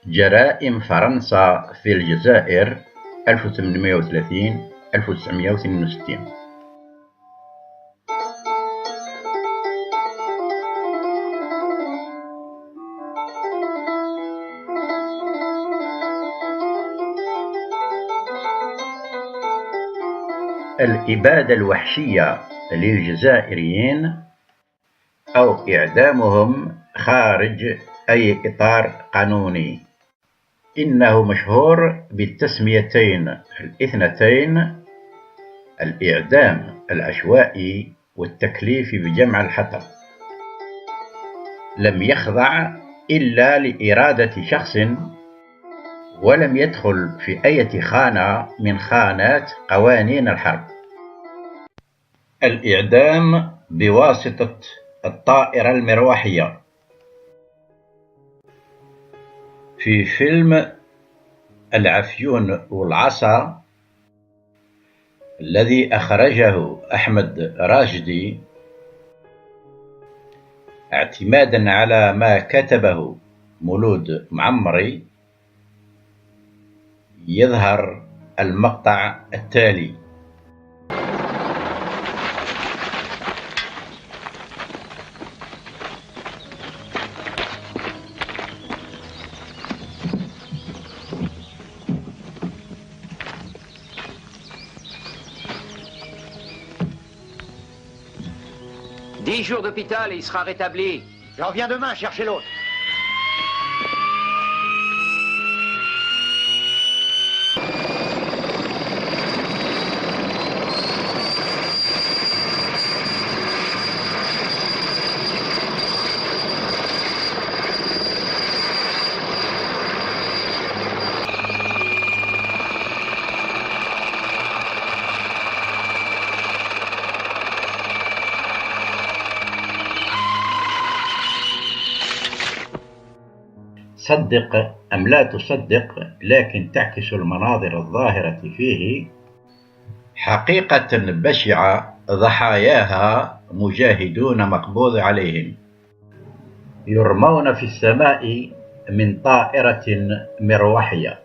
جرائم فرنسا في الجزائر 1830-1962. الإبادة الوحشية للجزائريين أو إعدامهم خارج أي إطار قانوني. إنه مشهور بالتسميتين الاثنتين: الإعدام العشوائي والتكليف بجمع الحطب. لم يخضع إلا لإرادة شخص، ولم يدخل في أي خانة من خانات قوانين الحرب. الإعدام بواسطة الطائرة المروحية. في فيلم العفيون والعصا الذي أخرجه أحمد راشدي اعتمادا على ما كتبه مولود معمري، يظهر المقطع التالي: Dix jours d'hôpital et il sera rétabli. J'en reviens demain chercher l'autre. صدق أم لا تصدق، لكن تعكس المناظر الظاهرة فيه حقيقة بشعة ضحاياها مجاهدون مقبوض عليهم، يرمون في السماء من طائرة مروحية.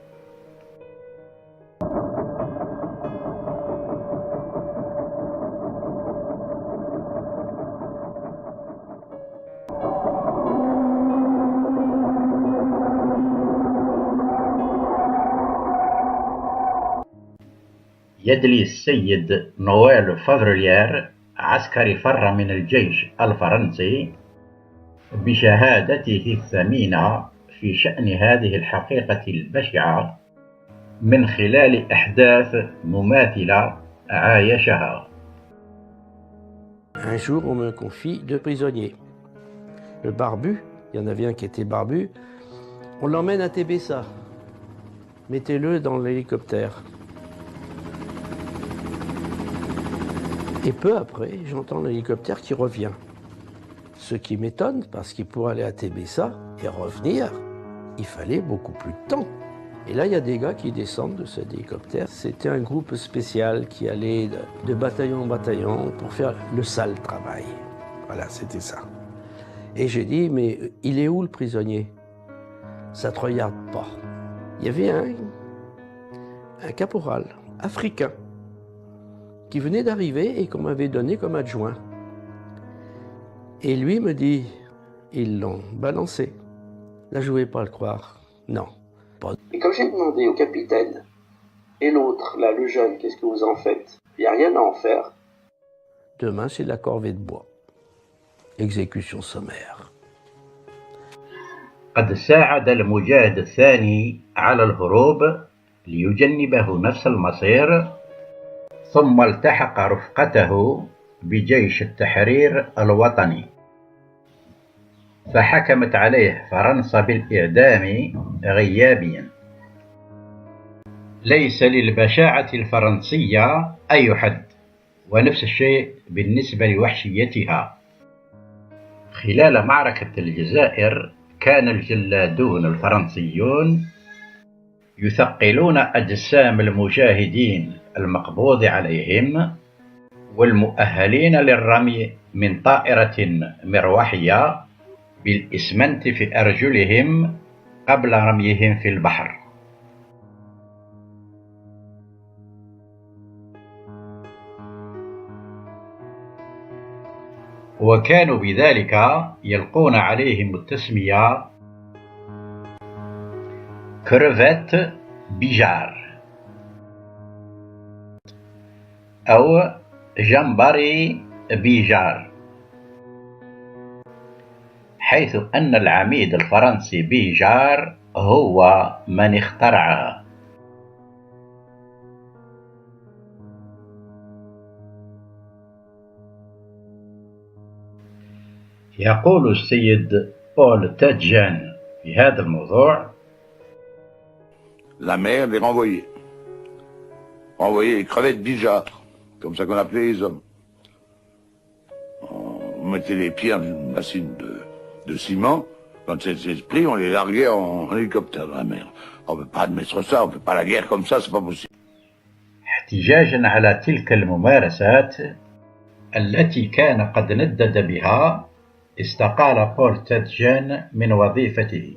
يدلي السيد نويل فافريير، عسكري فر من الجيش الفرنسي، بشهادته الثمينة في شأن هذه الحقيقة البشعة من خلال أحداث مماثلة عايشها. Un jour, on me confie 2 prisonniers. Le barbu, il y en avait un qui était barbu, on l'emmène à Tébessa. Mettez-le dans l'hélicoptère. Et peu après, j'entends l'hélicoptère qui revient. Ce qui m'étonne, parce que pour aller à Tébessa et revenir, il fallait beaucoup plus de temps. Et là, il y a des gars qui descendent de cet hélicoptère. C'était un groupe spécial qui allait de bataillon en bataillon pour faire le sale travail. Voilà, c'était ça. Et j'ai dit, mais il est où le prisonnier? Ça ne te regarde pas. Il y avait un caporal africain qui venait d'arriver et qu'on m'avait donné comme adjoint. Et lui me dit, ils l'ont balancé. Là, je ne pouvais pas le croire. Non. Pas. Et quand j'ai demandé au capitaine, et l'autre, là, le jeune, qu'est-ce que vous en faites? Il n'y a rien à en faire. Demain, c'est la corvée de bois. Exécution sommaire. قد ساعد المجاهد الثاني على الهروب ليجنبه نفس المصير، ثم التحق رفقته بجيش التحرير الوطني، فحكمت عليه فرنسا بالإعدام غيابيا. ليس للبشاعة الفرنسية أي حد، ونفس الشيء بالنسبة لوحشيتها. خلال معركة الجزائر كان الجلادون الفرنسيون يثقلون أجسام المجاهدين المقبوض عليهم والمؤهلين للرمي من طائرة مروحية بالإسمنت في أرجلهم قبل رميهم في البحر. وكانوا بذلك يلقون عليهم التسمية كروفيت بيجار أو جمبري بيجار، حيث أن العميد الفرنسي بيجار هو من اخترعها. يقول السيد بول تادجان في هذا الموضوع: La mer les renvoyait. Renvoyait les crevettes Bijard, comme ça qu'on appelait les hommes. On mettait les pieds dans une bassine de ciment. Quand c'était pris, on les larguait en hélicoptère dans la mer. On ne peut pas admettre ça, on ne fait pas la guerre comme ça, c'est pas possible. احتجاجا على تلك الممارسات التي كان قد ندد بها، استقال بول تادجان من وظيفته.